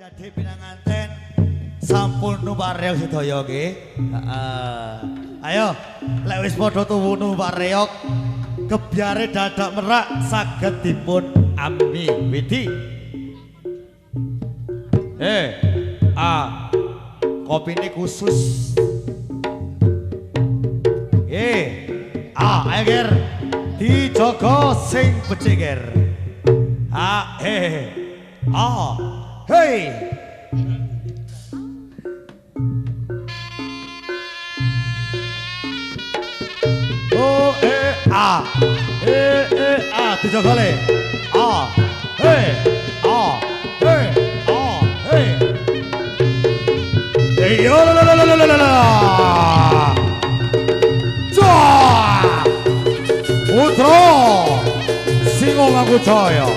Jadi pinanganten sampun numpak reog sedaya nggih. Ayo, lek wis padha tuwu numpak reog, kebyare dadak merak saged dipun ambi widi. Kopine khusus. Ayo ger, dijogo sing becik ger. Hey. Dijogo le. Hey. Yo la. Putra Singo Ngaku Jaya.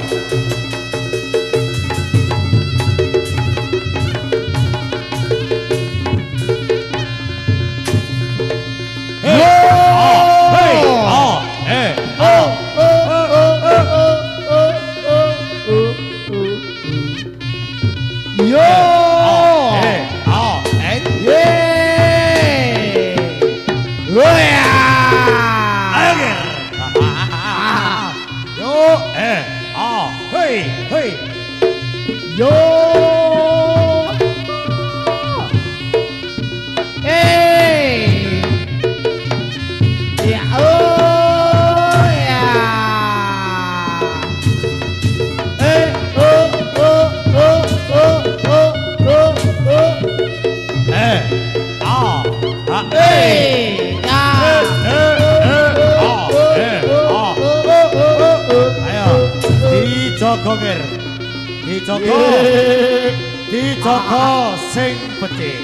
Dijogo sing becik.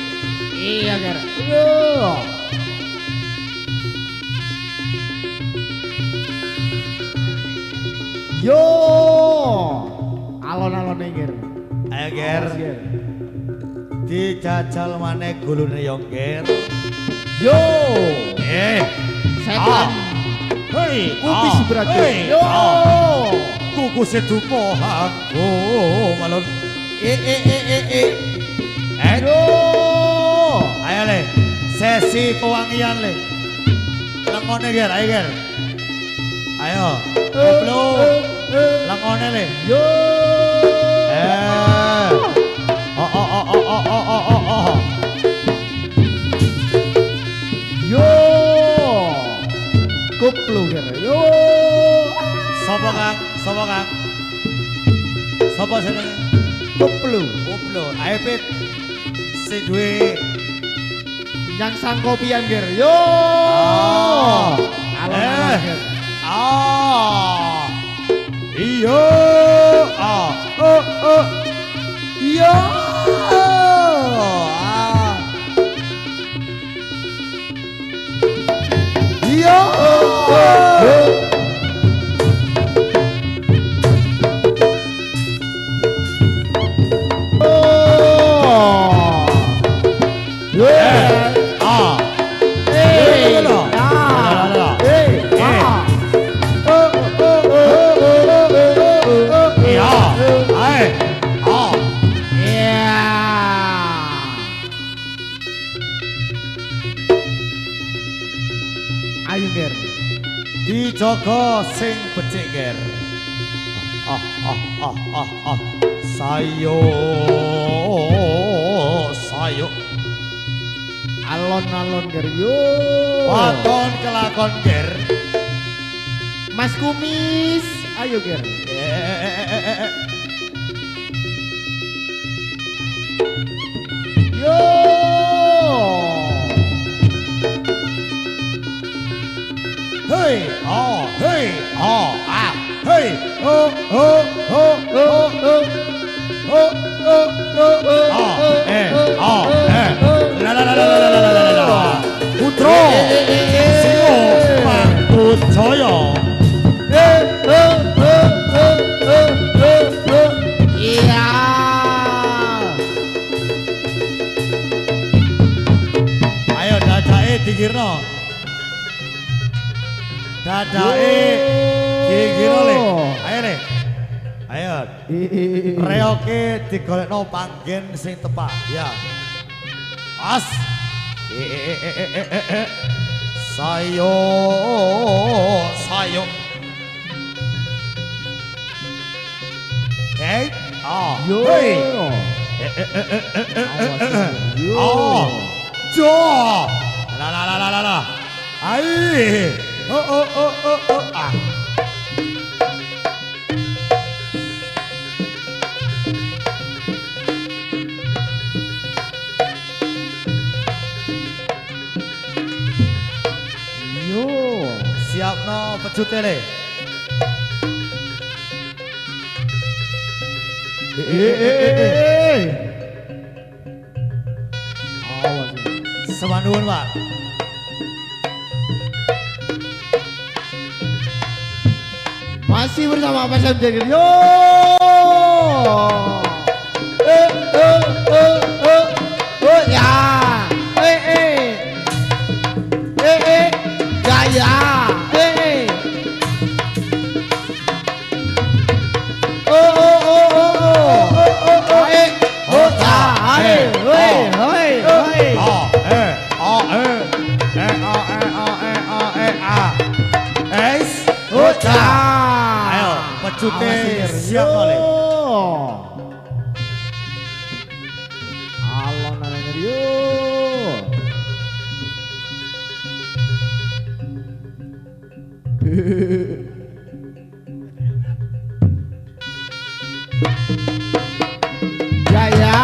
Iya ger. Yo. Alon-alon ger. Ayo ger. Dijajal maneh gulune yo ger. Yo. Setan. Hei, kupis berage. Yo. Kuku sedupo aku malon. Aduh. Ayo le, sesi pewangian le. Lengone ger, ayo ger. Ayo, koplo. Lengone le. Yo. Yo. Koplo ger. Yo. Sopo Kang? Sopo Kang? Sopo jenenge? Koplo. Ayo Pit. Si duwe yang sangkopian ger. Yo. Iya. Iya. Ayo ger. Dijogo sing becik ger. Sayo. Alon-alon ger. Yo. Waton kelakon ger. Mas Kumis. Ayo ger. Yo. Hey. Putra Singo Ngaku Jaya. Iya. Ayo dadake dikirno. Dadake dikira le. Ayo le. Ayo. Reoke digolekno panggen sing tepat ya. As. Sayo. Yo. Hey. Yo. Jo. La. Ai. Ah. Yo. Siapno pecute le. Awas ini. Semanduun, Pak. Masih bersama Pak Sam Jagir. Yo. Ya. Ya. Ayo, pecute siap oleh. Alon nanya yo. Ya ya,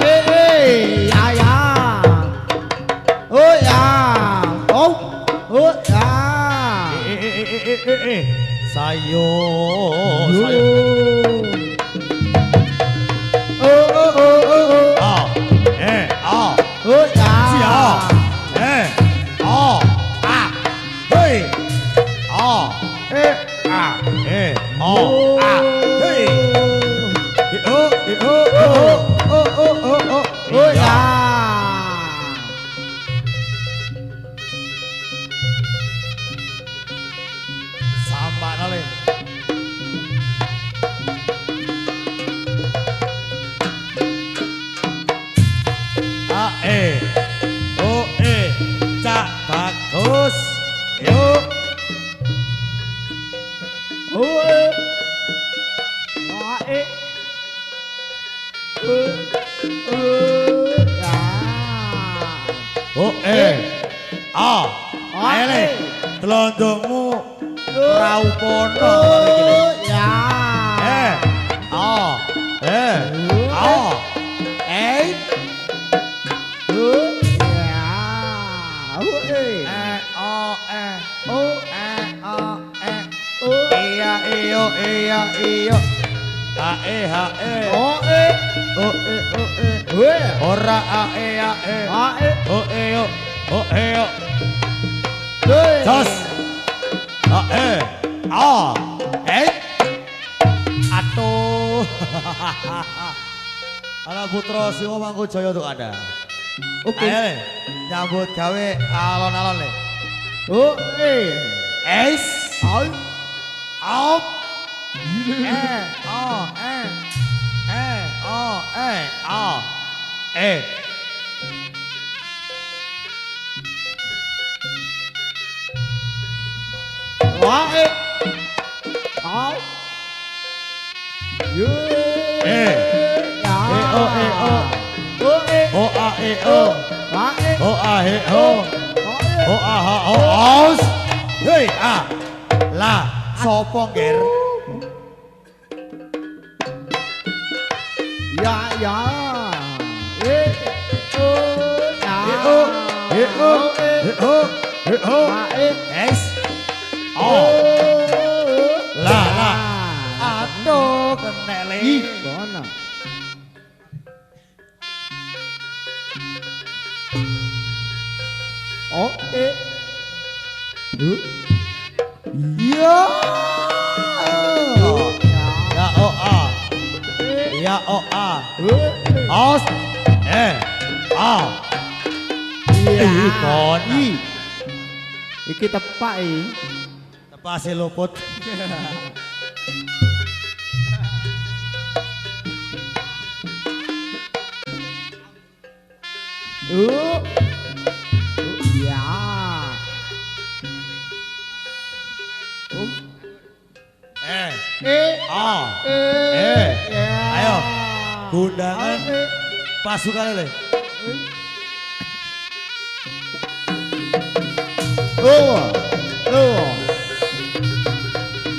ya ya. Oh ya, oh ya. Sayo. Oh ya. Oh ya. Samba nale. Cak bagus. Yuk. Ayo telondongmu raupono ya. Ora Jos. Atuh. Anak putra Siwa Mangkujaya untuk Anda. Oke. Ayo nyambut gawe alon-alon le. Es. Op. Lah, sopo ger? Ya. Es. Lah. Aduh, kena le. Kono. Ya. Ya Os. Kono. Iki tepak iki. Tepase luput. Ya. A. Ya. Ayo. Gundangan pasukan le.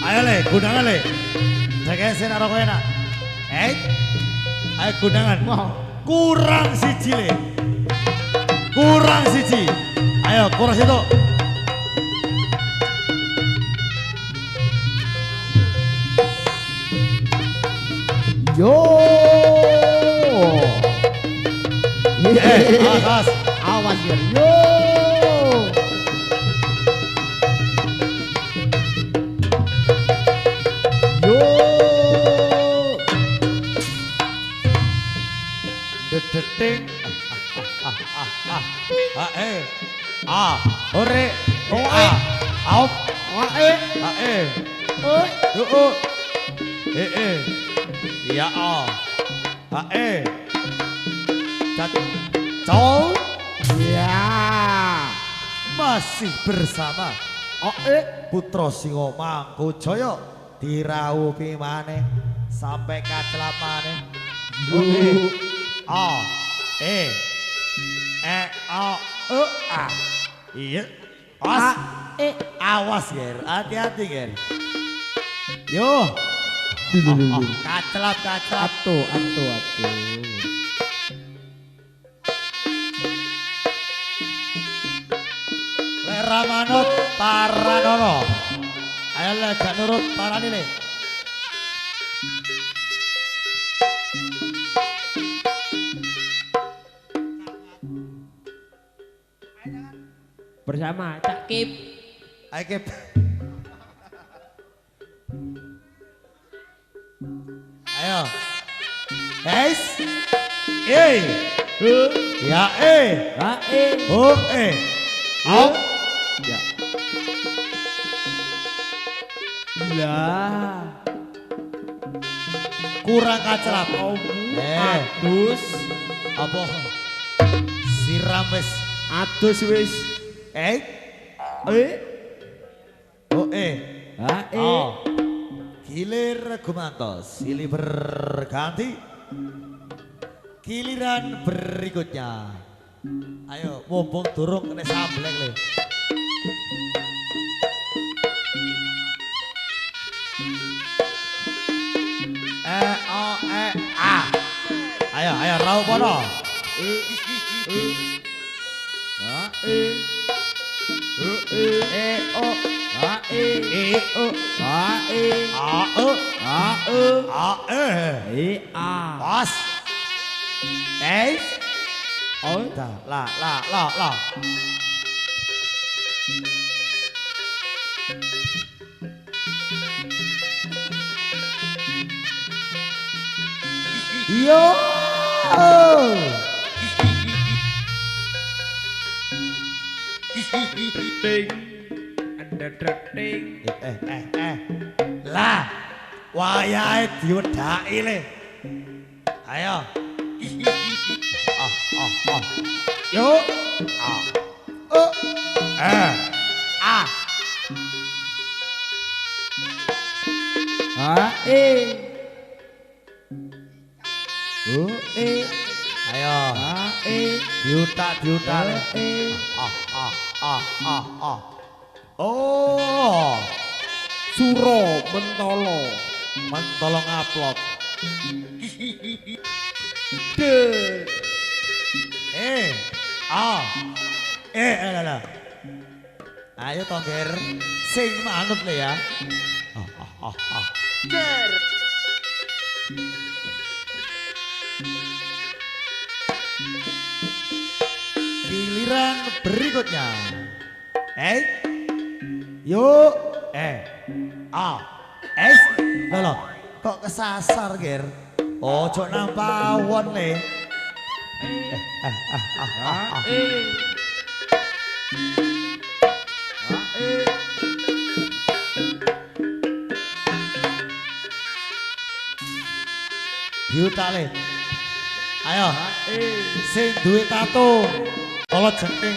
Ayo le, gundangan le. Jaga sen karo kowe nak. Ayo gundangan. Kurang siji le. Kurang siji. Ayo kurang situ. Yo. Awas. Awas ya. Yo. Yo. Dedeting. Ore. Auf. Ya Col. Ya. Masih bersama Putra Singo Mangkujaya diraupi maneh sampai kacelap maneh. Iya. Awas Ger, hati-hati Ger. Yo. Kacelap. Atu. Ramanut Paranono. Ayo le gak nurut parani le. Bersama Cak Kip. Ayo Kip. Ayo. Guys. Ya Au. Ya. Lah. Kurang kacelap. Adus. Apa? Siram wis. Adus wis. Gilir gumantos. Silih berganti. Giliran berikutnya. Ayo, mumpung durung kena samblek le. Ayo, raup pono. Pas. Lah. Yo. Lah, wayahe diwedhaki le. Ayo. Yo. Ayo. Diutak. Oh. Suro mentolo. Mentolo ngaplok. Lah. Ayo Tongger, sing manut le ya. Ger. Giliran berikutnya. Yuk. Loh. Kok kesasar, Ger? Ojo nang pawon le. Diutak le. Ayo. Sing duwe tato. Kolot jenting.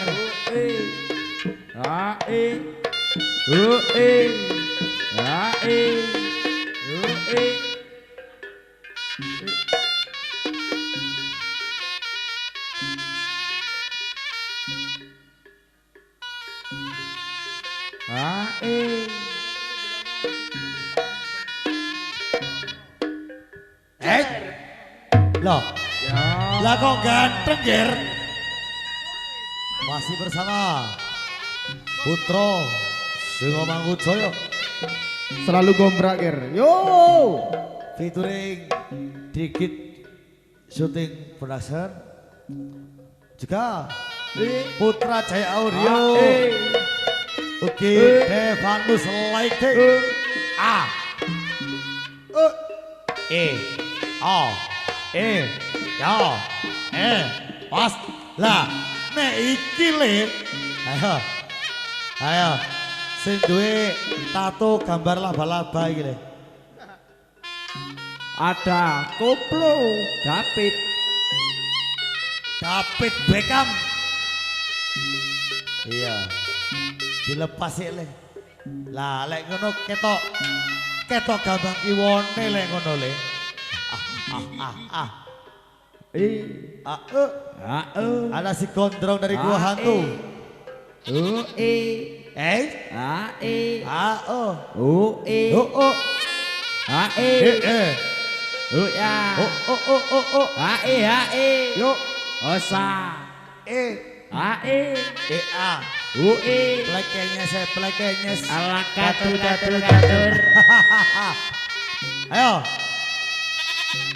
Loh. Lah kok ganteng, Ger? Masih bersama Putra Singomangkujoyo Selalu gombrak ger. Yo. featuring Dikit Shooting Production juga Putra Jaya Audio Oke Devanus Lighting A E O E Ya Pas lah nek iki le ayo sing duwe tato gambar laba-laba iki le Ada Koplo David Beckham iya dilepas sik le lah lek ngono ketok gambang iwone lek ngono le ada si gondrong dari gua hantu Plekenya ayo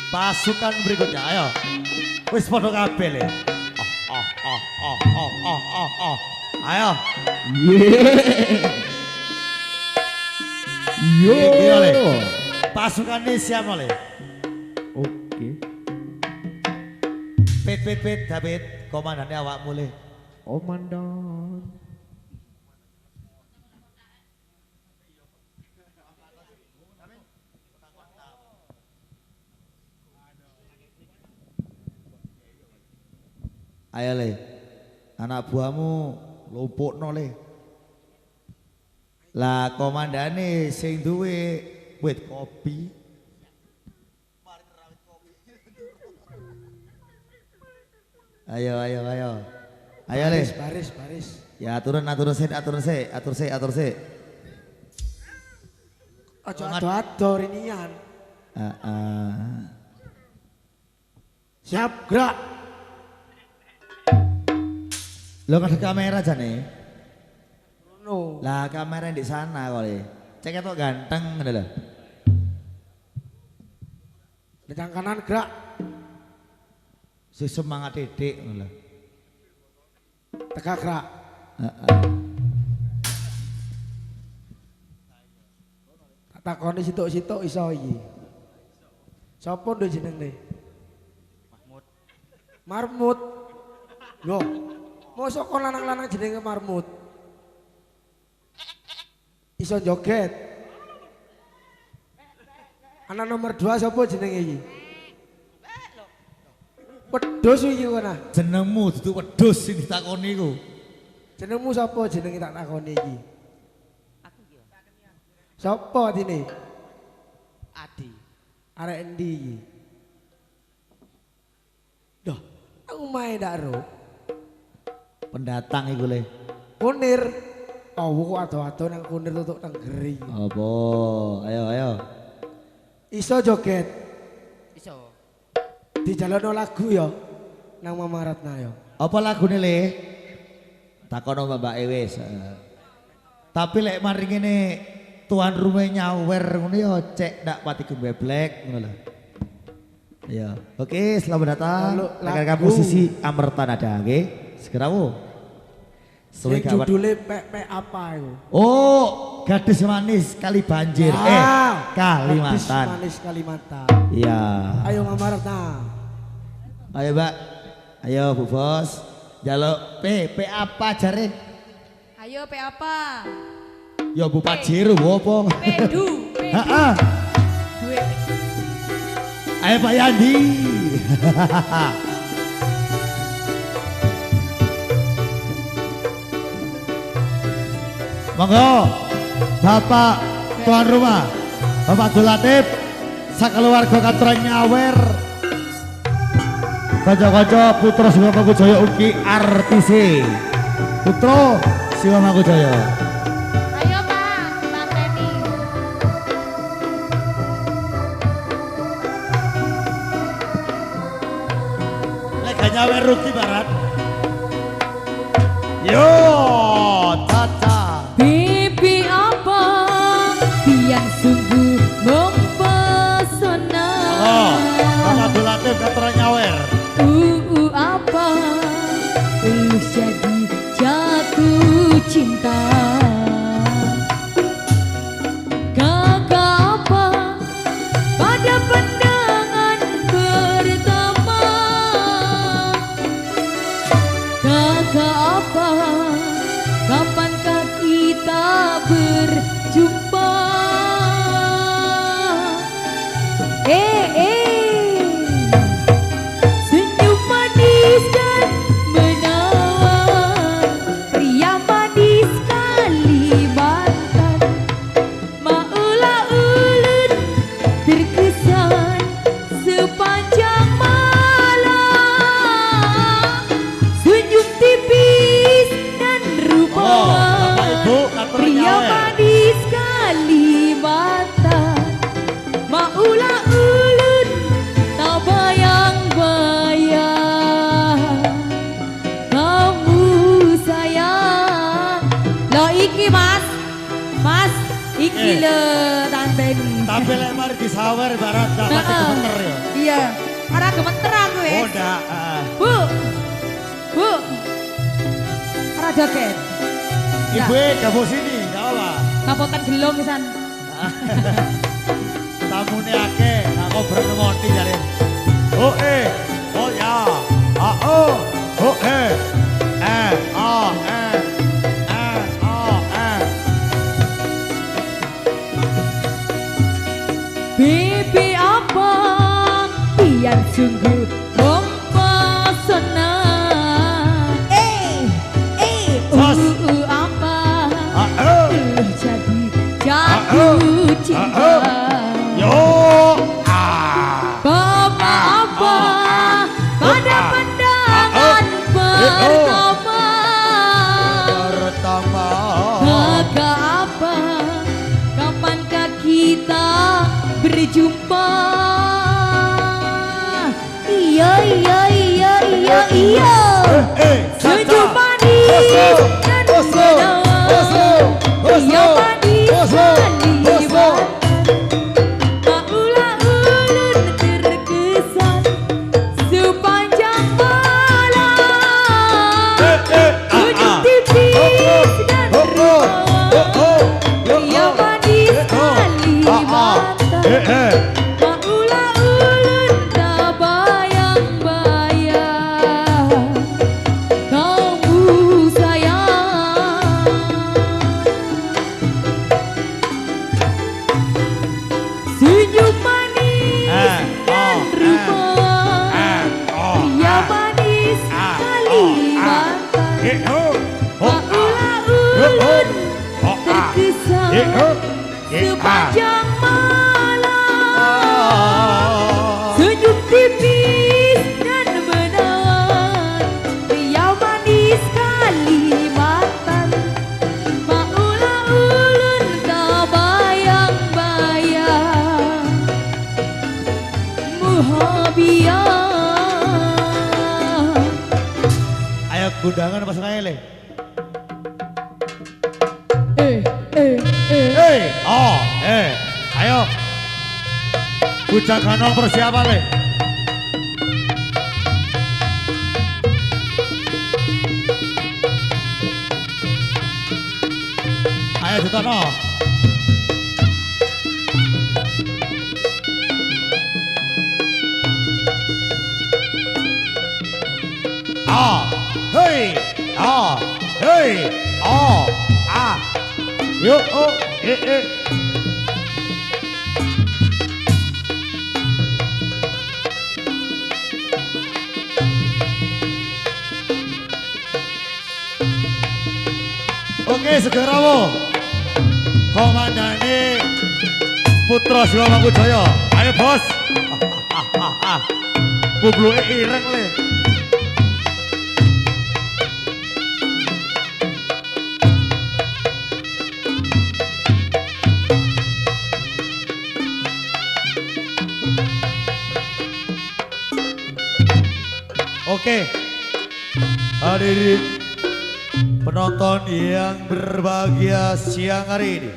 pasukan berikutnya ayo wis podo kabeh le ayo pasukan ini siapa le Oke pit David komandannya awakmu le Komandan ayo le anak buahmu lumpukno le lah komandane sing duwe wit kopi ayo le baris ya atur sik ado rinian siap gerak lo kan kamera jane no lah kamera di sana kok le cek ketok ganteng ngono lho Bidang kanan gerak si semangat dedek ngono lho tegak gerak tak takoni situk-situk iso iki sapa nduk jenenge Marmut lho mosok kon lanang-lanang jenenge Marmut iso joget anak nomor 2 sapa jenenge iki wedhus iki kana jenengmu dudu wedhus sing ditakoni iku jenengmu sapa jenenge tak takoni iki aku iki sapa atine Adi arek endi iki Duh aku main ndak ro pendatang iku le Kunir kok ado-ado nang kunir tutuk tenggeri apa ayo iso joget Iso. dijalono lagu ya nang Mama Ratna ya apa lagune le takono Mbak Ewes tapi lek mari ngene tuan rumah nyawer ngono ya cek ndak pati gembeblek ngono lho ya oke selamat datang rekan posisi Amerta Nada nggih segera sing judule pek apa itu oh gadis manis kali banjir Kalimantan gadis manis Kalimantan iya ayo Mama Ratna ayo Mbak ayo Bu Bos jaluk P apa jare Ayo P apa? ya Bu Pajero apa Pedu. heeh Duit. ayo Pak Yandi Monggo Bapak tuan rumah Bapak Abdul Latif sakeluarga katuran nyawer kanca-kanca putra Siwa Mangkujaya ugi artis putra Siwa Mangkujaya. Ayo Pak, tanteni. Lek nyawer Ruki Barat. Yo, Caca. Bibi apa yang sungguh mempesona. Oh, Bapak Abdul Latif katuran nyawer. Apa lu jadi jatuh cinta. Kakak apa pada pandangan pertama. Kakak apa kapankah kita berjumpa. Senyum manis dan menawan, pria manis Kalimantan. Maulah ulun terkesan sepanjang malam. Senyum tipis dan rupawan, pria manis Kalimantan. Maulah ulun tak bayang-bayang kamu sayang. Lo iki mas iki le tanten. Tapi lek mari disawer Barat dapat gemeter ya. Iya, ora gemeter aku Oh, wis. ndak. Bu, ora joget. Ibu gabung sini, enggak apa. Kapotan gelong pisan. Tamune akeh, aku bernemoni jare. Oh oh ya. Oh oh Bibi apa yang sungguh mempesona. Apa jadi jatuh cinta. Yo Bapak apa pada pandangan pertama. pertama. Kakak apa kapankah kita berjumpa. Iya senyum manis dan menawan, pria manis Kalimantan. Maulah ulun terkesan sepanjang malam. Senyum tipis dan rupawan, pria manis Kalimantan. Maulah ulun tak bayang-bayang kamu sayang. Senyum manis dan rupawan, pria manis Kalimantan. Maulah ulun terkesan sepanjang malam. Senyum tipis dan menawan, pria manis Kalimantan. Maulah ulun tak bayang-bayang muhabiah. Ayo gundangan pas ngele. Ayo. Bujang Ganong persiapan le. Ayo Sutono. Yuk, Oke, segera mau. Komandane Putra Siwa Mangkujaya. Ayo bos. Kubluke ireng le. Oke. Hadirin penonton yang berbahagia siang hari ini,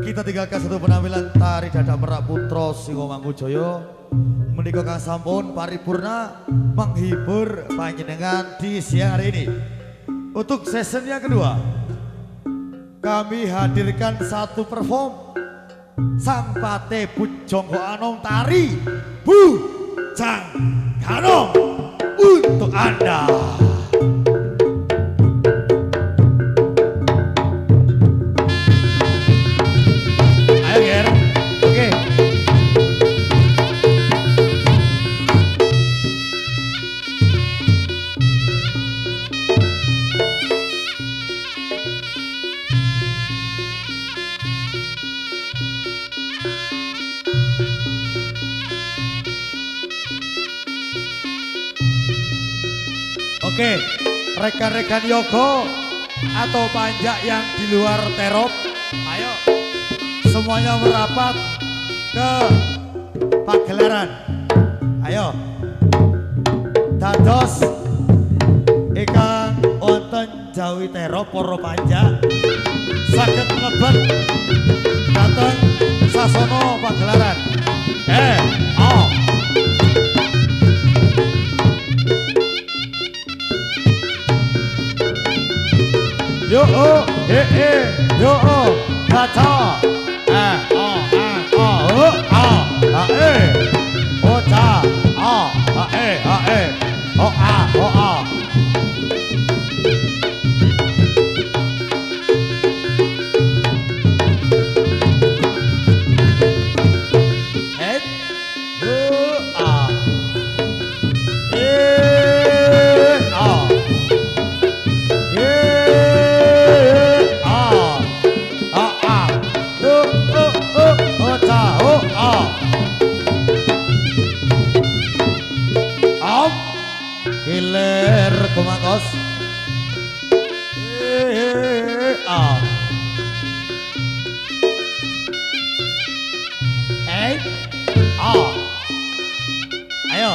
kita tinggalkan satu penampilan tari Dadak Merak Putra Siwa Mangkujaya menika kang sampun paripurna menghibur panjenengan di siang hari ini. Untuk season yang kedua, kami hadirkan satu perform Sang Pate Pujangga Anom tari Bujang Anom untuk Anda. Ayo Ger, oke. Oke, rekan-rekan Yogo atau panjak yang di luar terop, ayo semuanya merapat ke pagelaran. Ayo, dados ingkang wonten Jawi terop para panjak saged mlebet dhateng sasana pagelaran. Yo yo kata Hilir kumangkos. Ayo.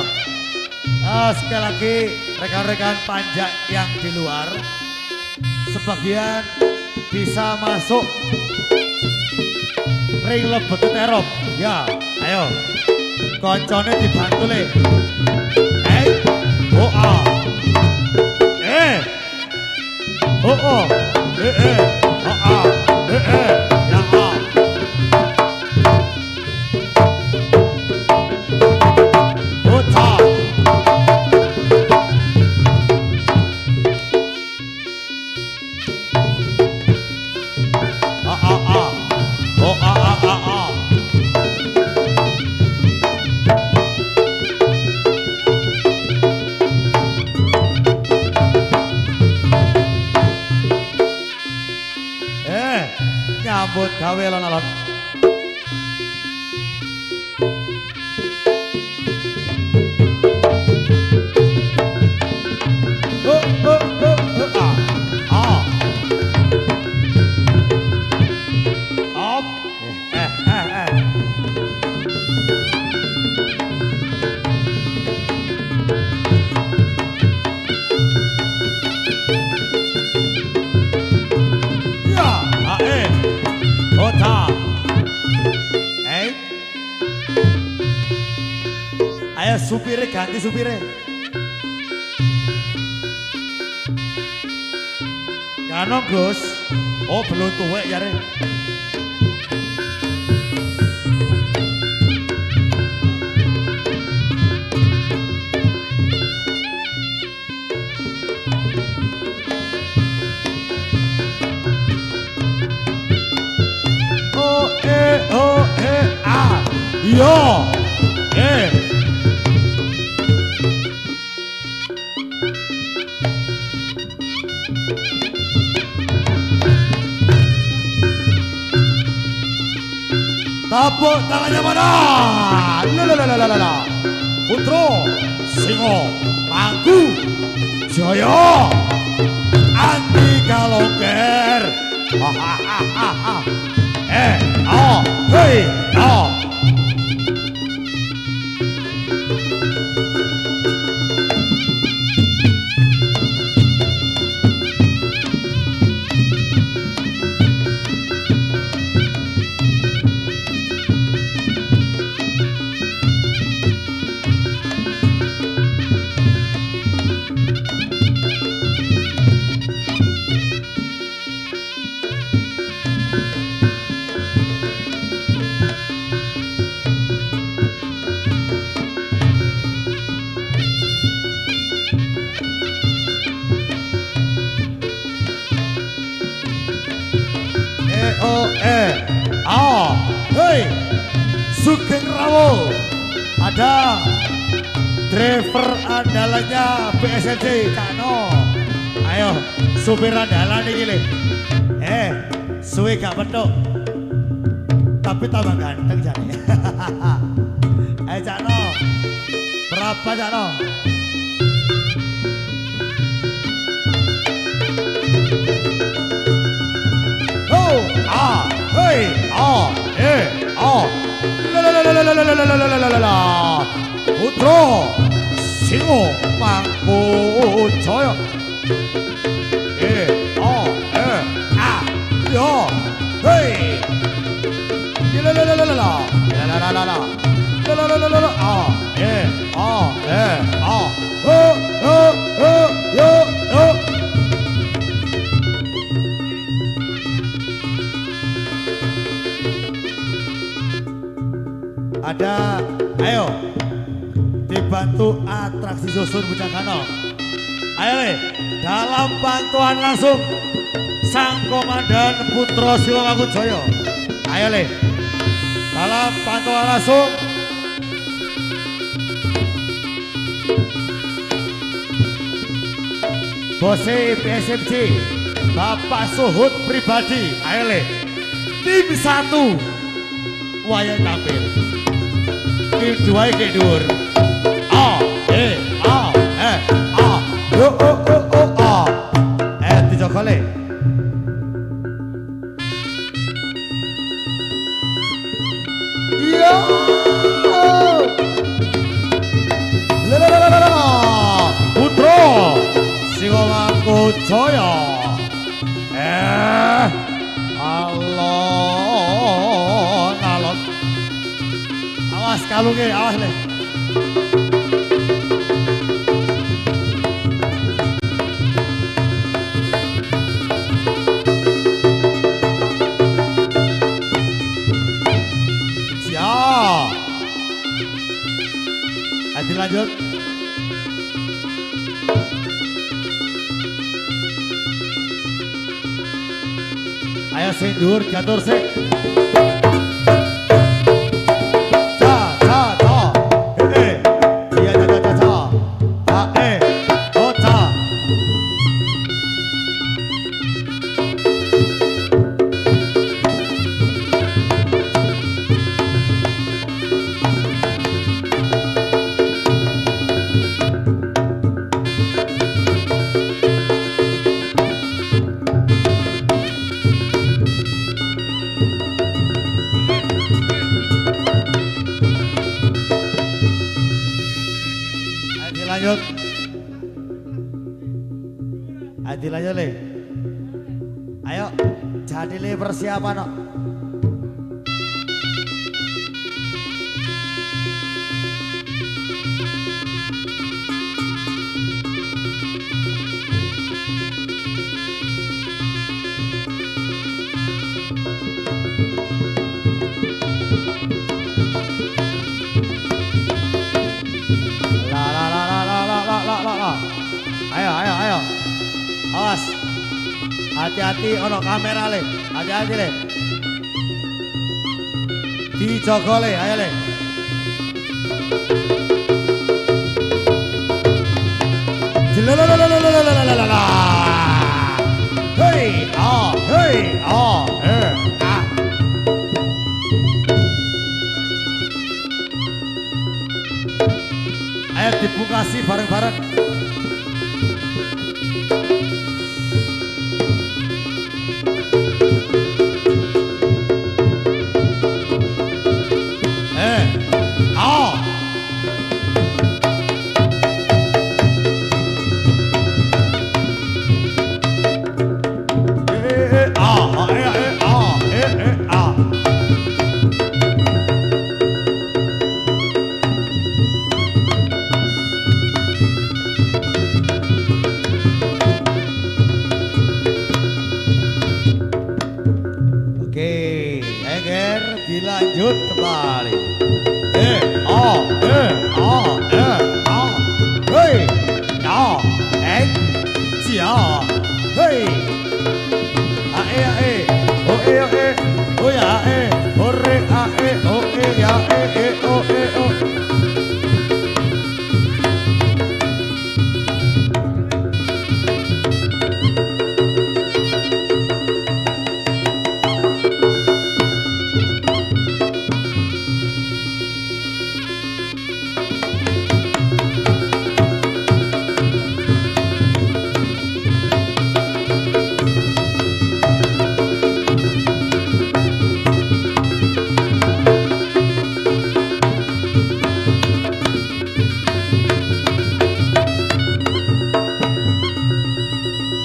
Sekali lagi rekan-rekan panjak yang di luar, sebagian bisa masuk ring lebet terop. Ya, ayo. Koncone dibantu le. Nyambut gawe alon-alon. Ayo supire ganti supire. Kano Gus. Oh belum tuwek ya re. Yo, Tepuk tangannya mana? Lalalalalalala. Putro Singo Mangku Jaya Andi Kalongger. Hei, hei, Sugeng Rawo, ada driver andalannya BSMC Cakno. Ayo, supir andalan ini gile. Suwe gak petuk, tapi tambah ganteng jadi. Ayo Cakno, berapa Cakno? Putro Singo Mangku Jaya. Hei. Ada, ayo dibantu atraksi susun Bujang Kano. Ayo le, dalam bantuan langsung Sang Komandan Putro Singo Mangku Jaya. Ayo le, dalam bantuan langsung Bose PSMC Bapak Suhut pribadi. Ayo le, tim 1 wayang tampil. Tim 2 ke dur. Dijokole. Yo. Putro Singo Mangku Jaya. Allah ngalot. Awas kalunge, awas le. Siap. Ayo lanjut. Ayo sing dhuwur diatur sik. Lanjut. Ayo lanjut le. Ayo jadi le persiapan no. Ayo. Awas. Hati-hati ono kamera le. Hati-hati le. Dijogo le, ayo le. Hei, bareng-bareng. Oh. Oke, Eger dilanjut kembali. Hei, cia, hei, oh ya, hore, ya, oh.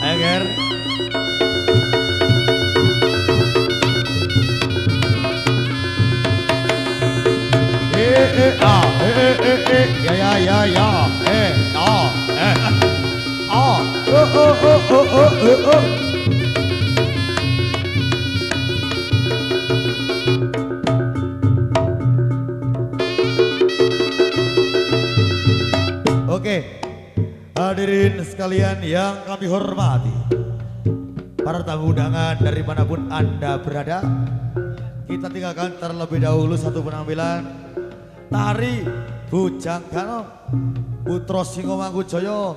Eger. Oke, hadirin sekalian yang kami hormati, para tamu undangan dari manapun Anda berada, kita tinggalkan terlebih dahulu satu penampilan tari Bujang Ganom Putra Singomangkujoyo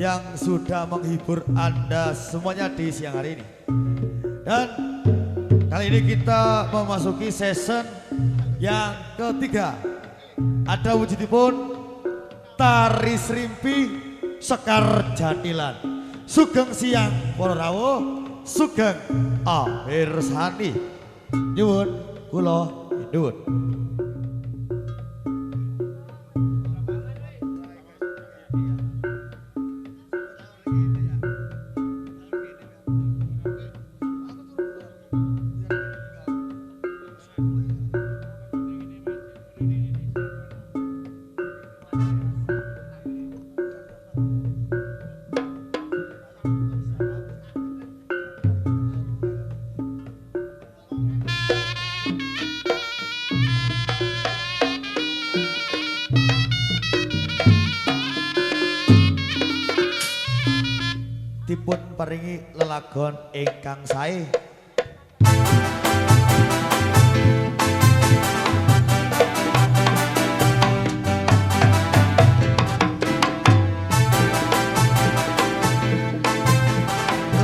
yang sudah menghibur Anda semuanya di siang hari ini. Dan kali ini kita memasuki season yang ketiga. Ada wujudipun tari Srimpi Sekar Jatilan, sugeng siang para rawuh, sugeng akhir sani. Nyuwun kula nyuwun. Dipun paringi lelagon ingkang sae.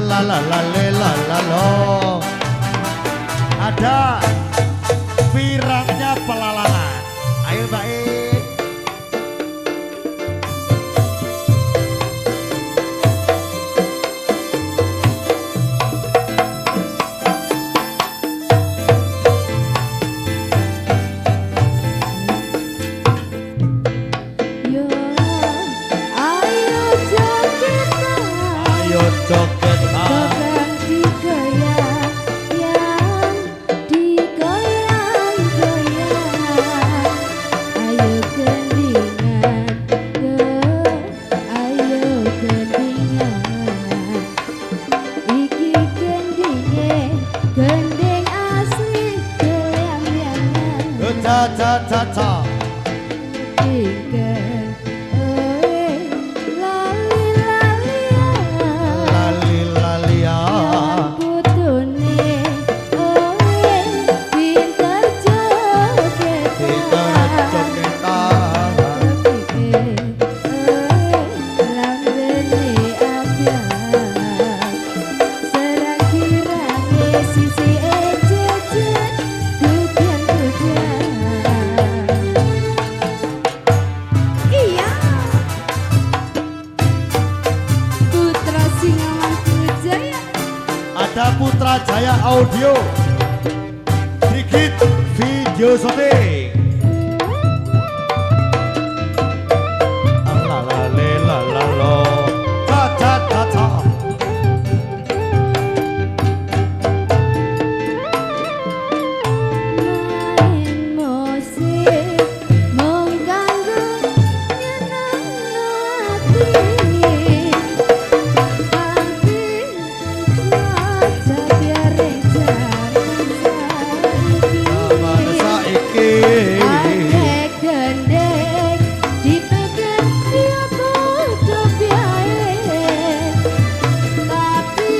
La la la le la la lo. Ada pirangnya pelalangan. Ayo baik. Ta-ta-ta-ta. ada Putra Jaya Audio Dikit Video Shooting Lalalelo Cha-cha-cha-cha Main musik mengganggu nyenang hati Tapi saja biar Zaman saiki Ake gendeng dipikir dia bodoh biae Tapi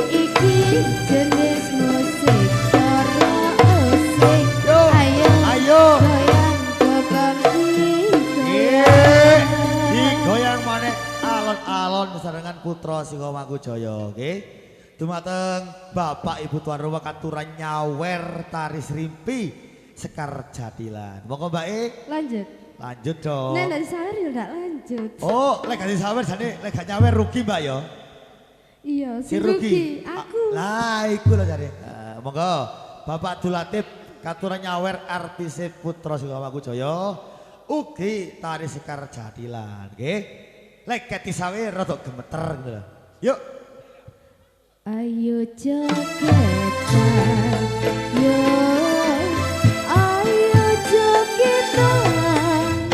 iki jenis musik cara asik Yo, ayo. goyang kokong Nggih, digoyang maneh alon-alon sesarengan Putra Singomangku Jaya nggih. Dumateng Bapak Ibu tuan rumah katuran nyawer tari Srimpi Sekar Jadilan. Monggo Mbak E, Lanjut lanjut dong. Nek ndak disawer ya ndak lanjut Oh, lek gak disawer jane lek gak nyawer rugi Mbak ya. Iya Si si rugi Ah, aku Lah iku lho jare. Monggo Bapak Abdul Latif katuran nyawer artis Putra Singomangku Jaya ugi tari Sekar Jadilan nggih. Lek gak disawer rada gemeter gitu lho. Yuk. Ayo jogetan yo ayo jogetan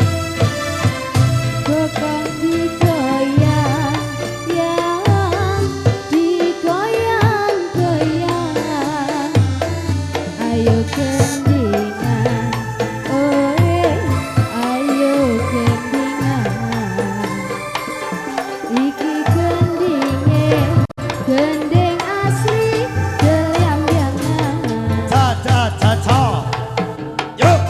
kokong digoyang yang digoyang-goyang ayo gendingan ayo gendingan iki gendinge gendeng asli geliang-liangan Cha-cha-cha-cha. Yuk.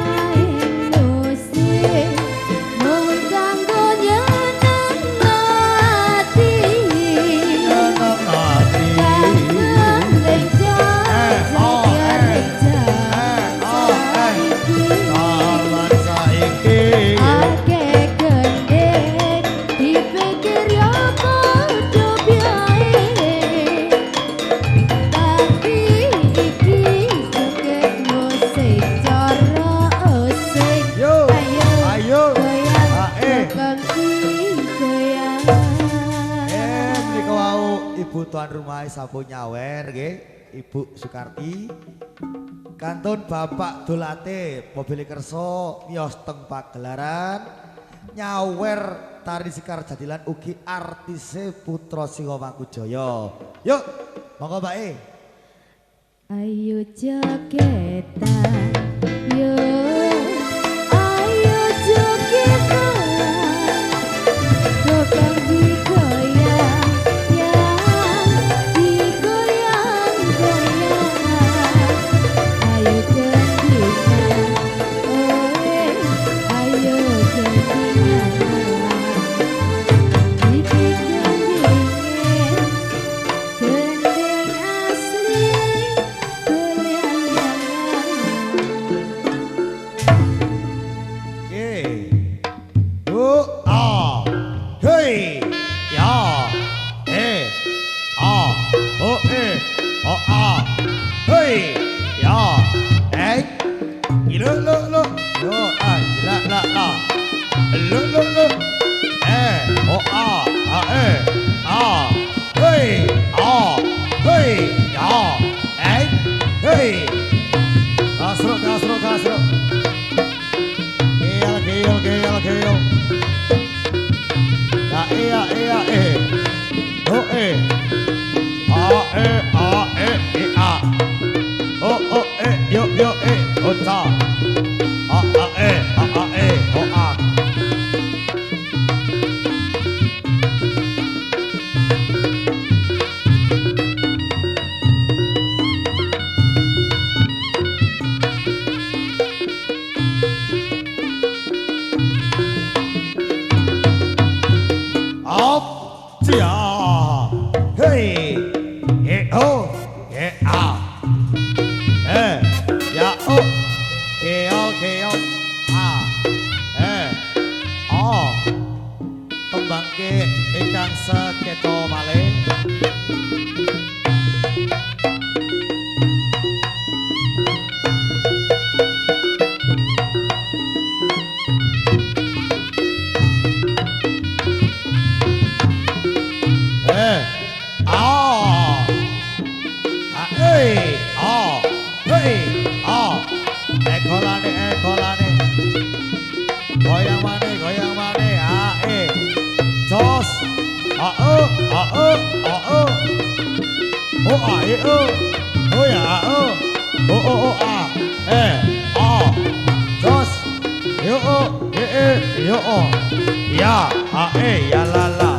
Main musik mengganggu nyenang hati Seneng hati. Kangen reja saya reja Zaman saiki. Ake gendeng dipikir ya bodoh biae Tapi iki joget musik cara asik Yo, ayo. goyang Ae. kokong goyang Menika wau Ibu tuan rumah sapu nyawer nggih, Ibu Sukarti. Kantun Bapak Dolate mobil kerso miyos teng pagelaran nyawer tari Sekar Jadilan ugi artise Putra Singomangku Jaya. Yuk, monggo Mbak E. Ayo jogetan yo ayo jogetan kokong digoyang yang digoyang-goyang ayo gendingan ayo gendingan iki gendinge gendeng asli geliang-liangan Oh A E O. Oh ya A O. Oh A. O. Jos. Yo O yo O. Ya A E ya la la.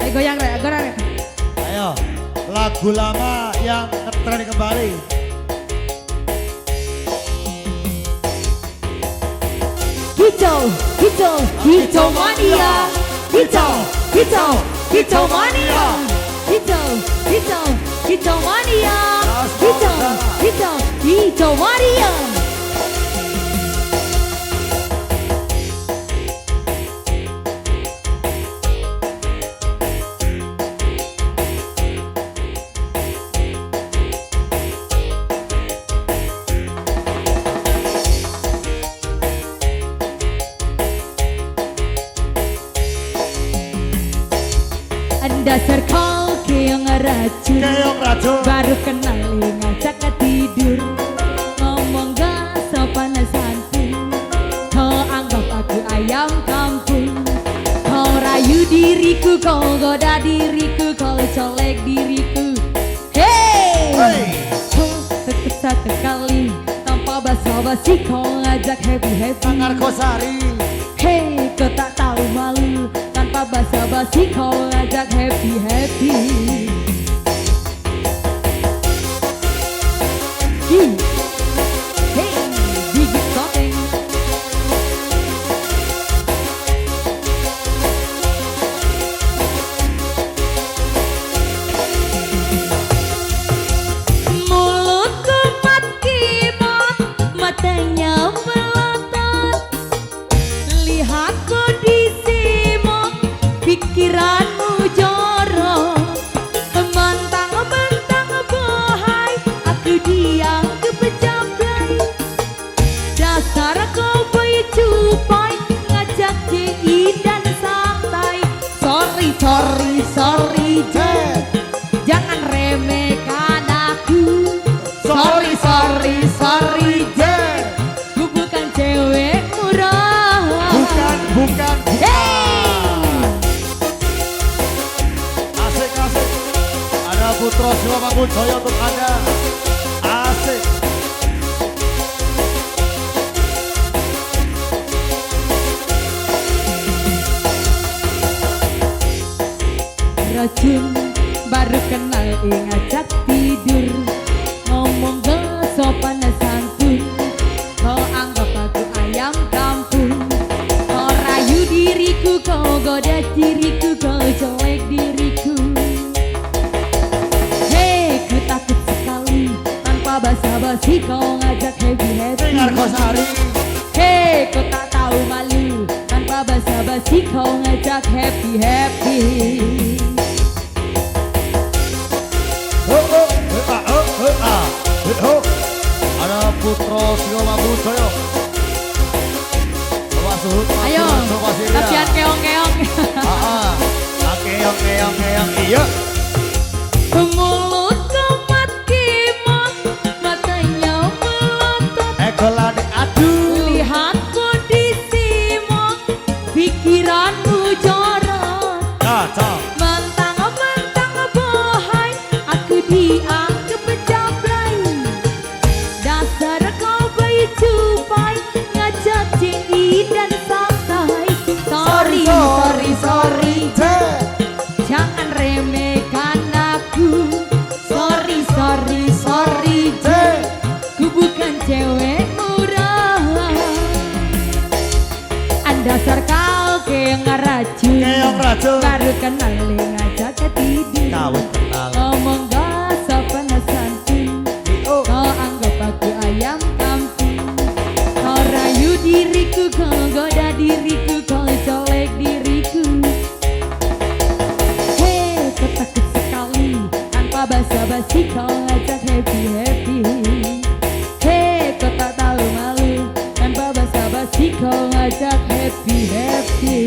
Ayo goyang rek, goyang rek. Ayo, lagu lama yang ngetren kembali. Hijau mania. Hijau mania. Hijau mania. Hijau mania. Dasar kau keong racun, baru kenal ngajak tidur, ngomong gak sopan santun, kau anggap aku ayam kampung, kau rayu diriku, kau goda diriku, kau colek diriku. Hey, kau satu kali tanpa basa-basi kau ngajak happy. Kosari. Hey, kau tak tahu malu. Tanpa basa-basi kau ngajak happy. Hey, gigit topeng. Mulutku mat kibat, matanya melotot. Lihatku disimak, pikiranmu jorok. Mentang-mentang bohai, aku diam kepecaplai. Dasar kau boy cupai, ngajak JI dan santai. Sorry, jangan remehkan aku. Sorry, ku bukan cewek murah. Bukan. Asik. Ada Putra Siwa Mangunjaya untuk Anda. Asik. Racun baru kenal ngajak tidur, ngomong gak sopan santun, kau anggap aku ayam kampung, kau rayu diriku, kau goda diriku, kau colek diriku. Hei, ku takut sekali tanpa basa-basi kau ngajak happy. Kosari. Hei, kau tak tahu malu tanpa basa-basi kau ngajak happy. Ada Putra Siwa Mangunjaya. Ayo, latihan keong-keong. Keong. Iya. Mulutku mat kimat, matanya melotot. Golane aduh. Lihatku disimak, pikiranmu jorok. Cocok. Mentang-mentang bohai, aku diam kepecaplai. Dasar kau bayi cupai, ngajak JI dan santai. Sorry, jangan remehkan aku. Sorry, ku bukan cewek murah. Dasar kau keong racun, baru kenal ngajak tidur, Kawin kenal. ngomong gak sopan santun, kau anggap aku ayam kampung, kau rayu diriku, kau goda diriku, kau colek diriku. Hei, kau takut sekali tanpa basa-basi kau ngajak happy. Hei, kau tak tahu malu tanpa basa-basi kau ngajak happy.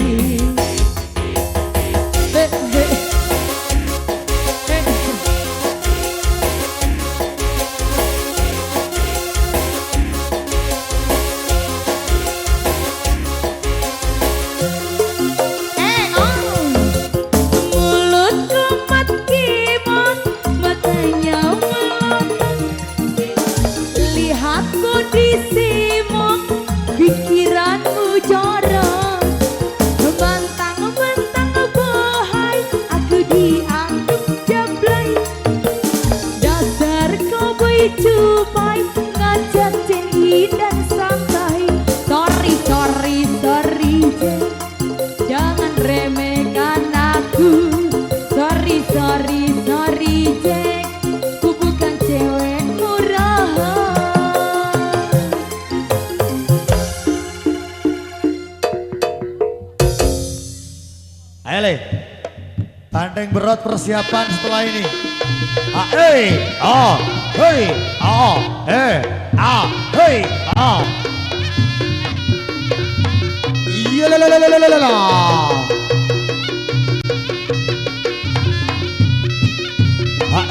meremehkan aku. Sorry, sorry, sorry Jack, ku bukan cewek murahan. Ayo Le, Banteng Berot persiapan setelah ini. Hei, ah, hei, ah, hei, ah. Iya la la la la la la la.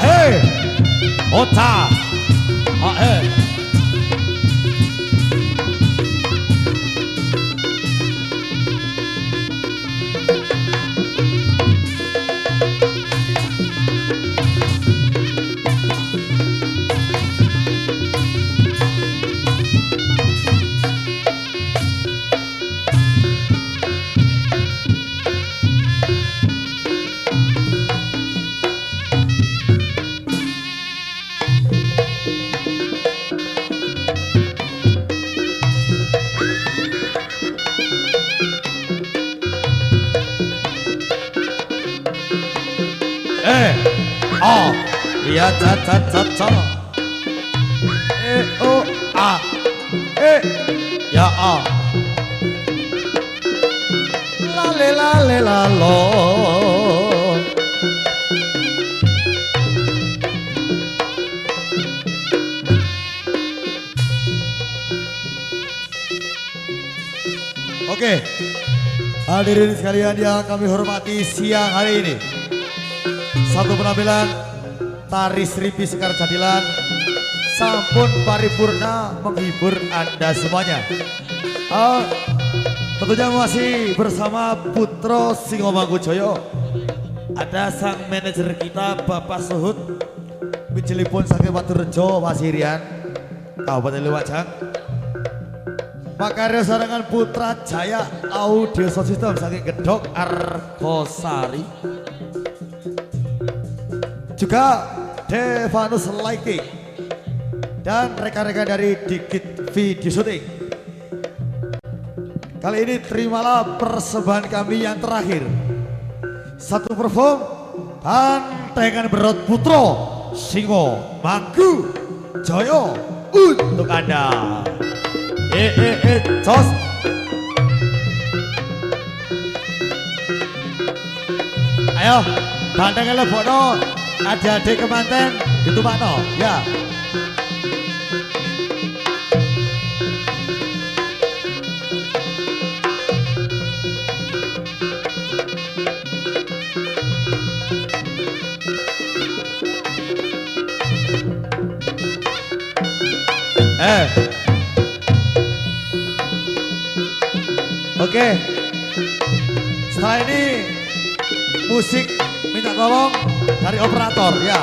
Hei, Ota, hei. Ya ta ta ta ta. O A. Ya A. La le la le la lo. Oke. Hadirin sekalian yang kami hormati siang hari ini. Satu penampilan Tari Seripi Sekar Jadilan sampun paripurna menghibur Anda semuanya. Tentunya masih bersama Putra Singomangkujoyo. Ada sang manajer kita Bapak Suhut Wijilipun saking Wadurejo Pasirian Kabupaten Lumajang. Makarya sarangan Putra Jaya Audio System saking Gedok Argosari. Juga Devanus Laiki dan rekan-rekan dari Dikit Video Shooting. Kali ini terimalah persembahan kami yang terakhir. Satu perform Bantengan Berot Putro Singo Mangku Joyo untuk Anda. Cos. Ayo, Bantengan Lebono. Adik-adik kemanten gitu Pak No, ya. Oke. Setelah ini musik minta tolong dari operator ya.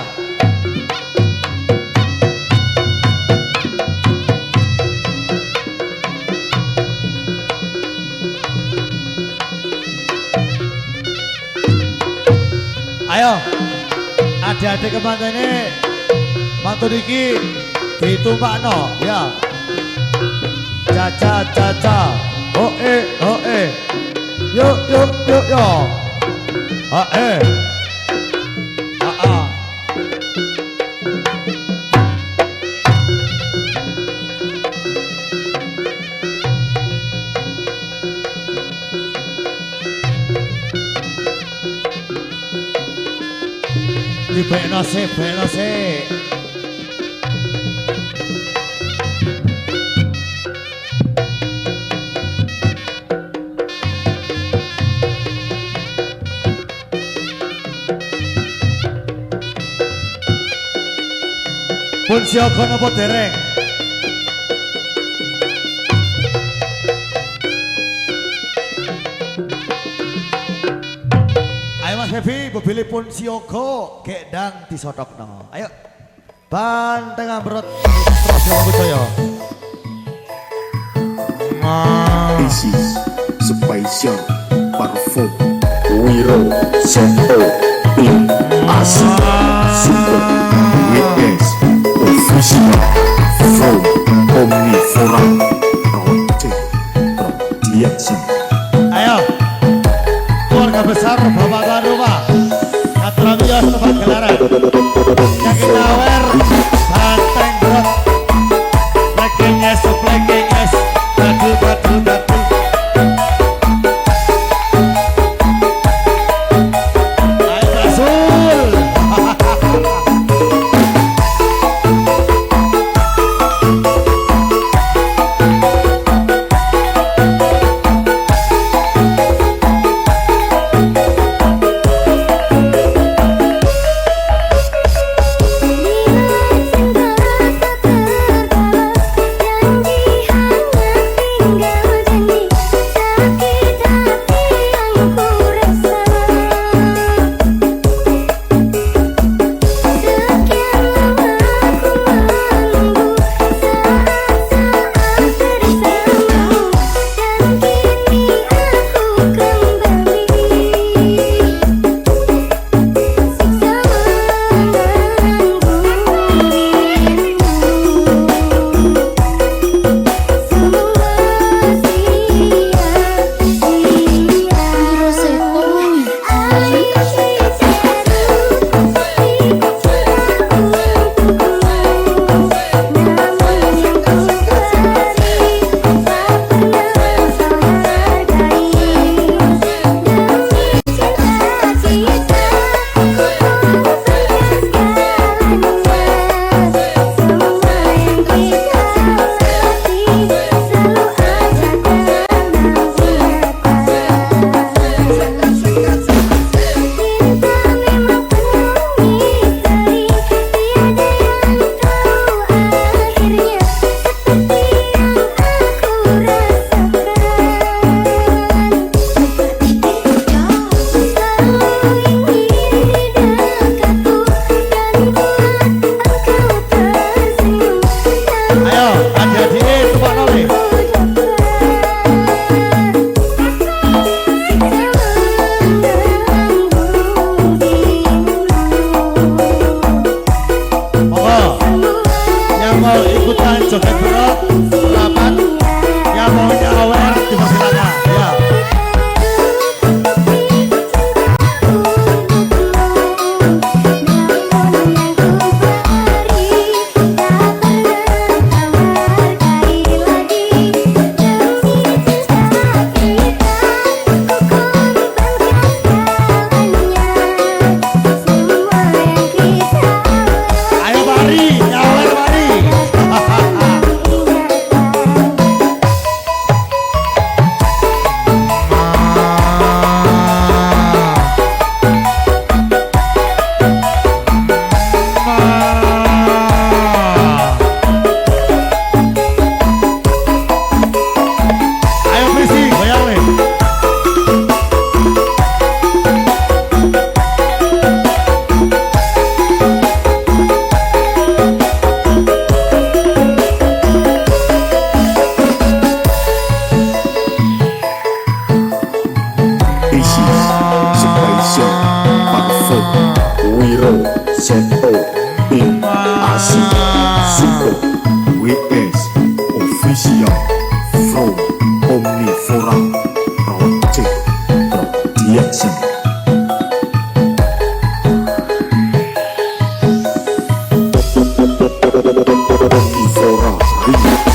Ayo adik-adik kemanten ini mantu Diki ditumpakno ya. Caca caca oh yuk Dibekno sih. Pun siaga napa dereng? Ayo Mas Hebi, bebili pun siaga gek ndang disotokno. Ayo. Bantengan Berot Putro Singomangkujoyo. This is Spesial Parfum Wiro Sento in Asi Super WS Official from Omnivora Project Production. Ayo. keluarga besar Bapak tuan rumah Katramios tempat gelaran yang kita wer banteng brot Pleking es gadu ayo Rasul joget berok selamat yang mau nyawer dipersilakan ya. ZO Tim Asik Super WS Official from Omnivora Project Production. Omnivora Remix.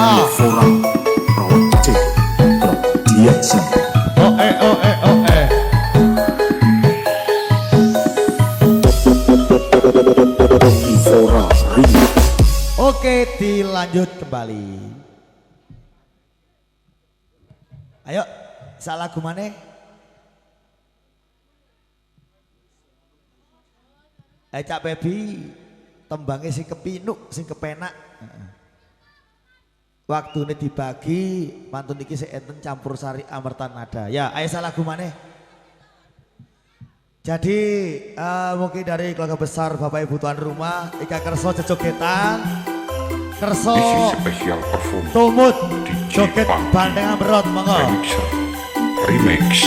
Omnivora Project Production. Oh eh. Omnivora Remix. Oke, dilanjut kembali. Ayo, salah lagu mana? Cak Bebi, tembangnya sing kepinuk, sing kepenak. Waktu ini dibagi, pantun iki sing enten campur sari amertan nada. Ya, ayo salah lagu mana? Jadi mungkin dari keluarga besar Bapak Ibu tuan rumah, Ika Kerso jejogetan, Kerso This is special perform tumut DJ joget Pang. bandengan berot monggo. Remix.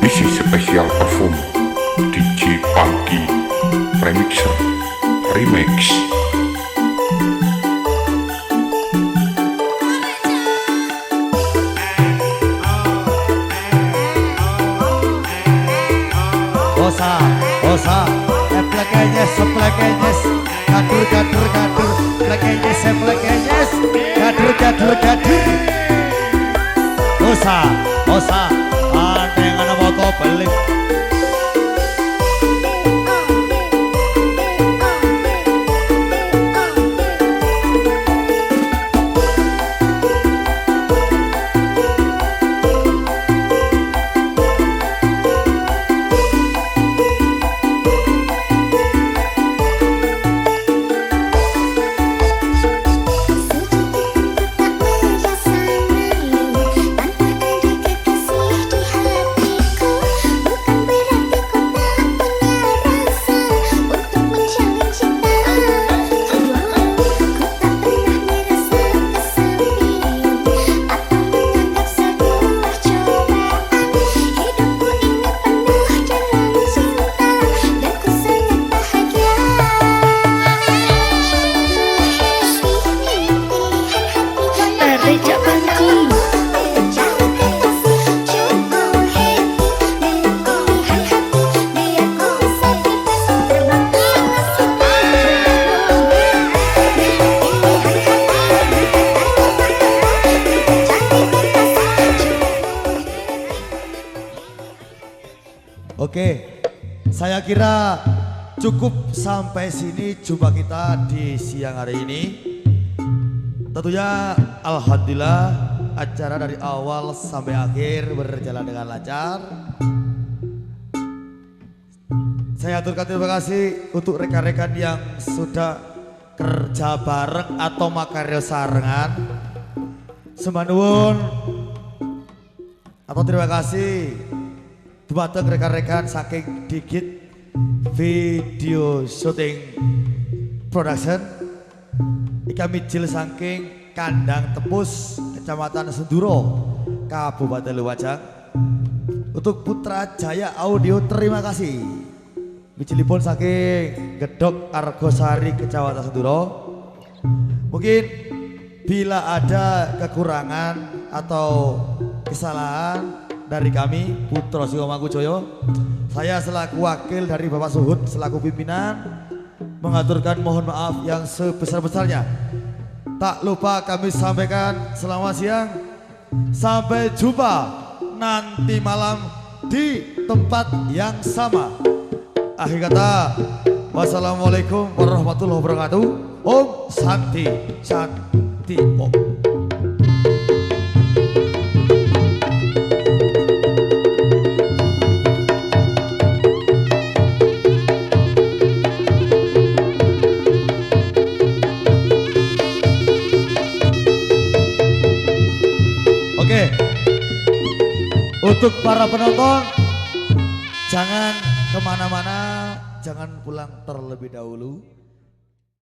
This is special perform DJ Pangki Remixer Remix. Osa, seplekenyes, gadur, plekenyes, seplekenyes, gadur. Osa, aneh ana moto belik. Tanpa ada kekasih di hatiku, bukan berarti Oke, saya kira cukup sampai sini jumpa kita di siang hari ini. Tentunya alhamdulillah acara dari awal sampai akhir berjalan dengan lancar. Saya aturkan terima kasih untuk rekan-rekan yang sudah kerja bareng atau makaryo sarengan. Semanuwun atau terima kasih dumateng rekan-rekan saking Digit Video Shooting Production. Ika Mijil saking Kandang Tepus, Kecamatan Senduro, Kabupaten Lumajang. Untuk Putra Jaya Audio terima kasih. Mijilipun saking Gedok Argosari, Kecamatan Senduro. Mungkin bila ada kekurangan atau kesalahan dari kami Putra Siwo Mangkujoyo, saya selaku wakil dari Bapak Suhud selaku pimpinan mengaturkan mohon maaf yang sebesar-besarnya. Tak lupa kami sampaikan selamat siang, sampai jumpa nanti malam di tempat yang sama. Akhir kata, wassalamualaikum warahmatullahi wabarakatuh. Om Santi Santi Om. Oke, untuk para penonton jangan kemana-mana, jangan pulang terlebih dahulu.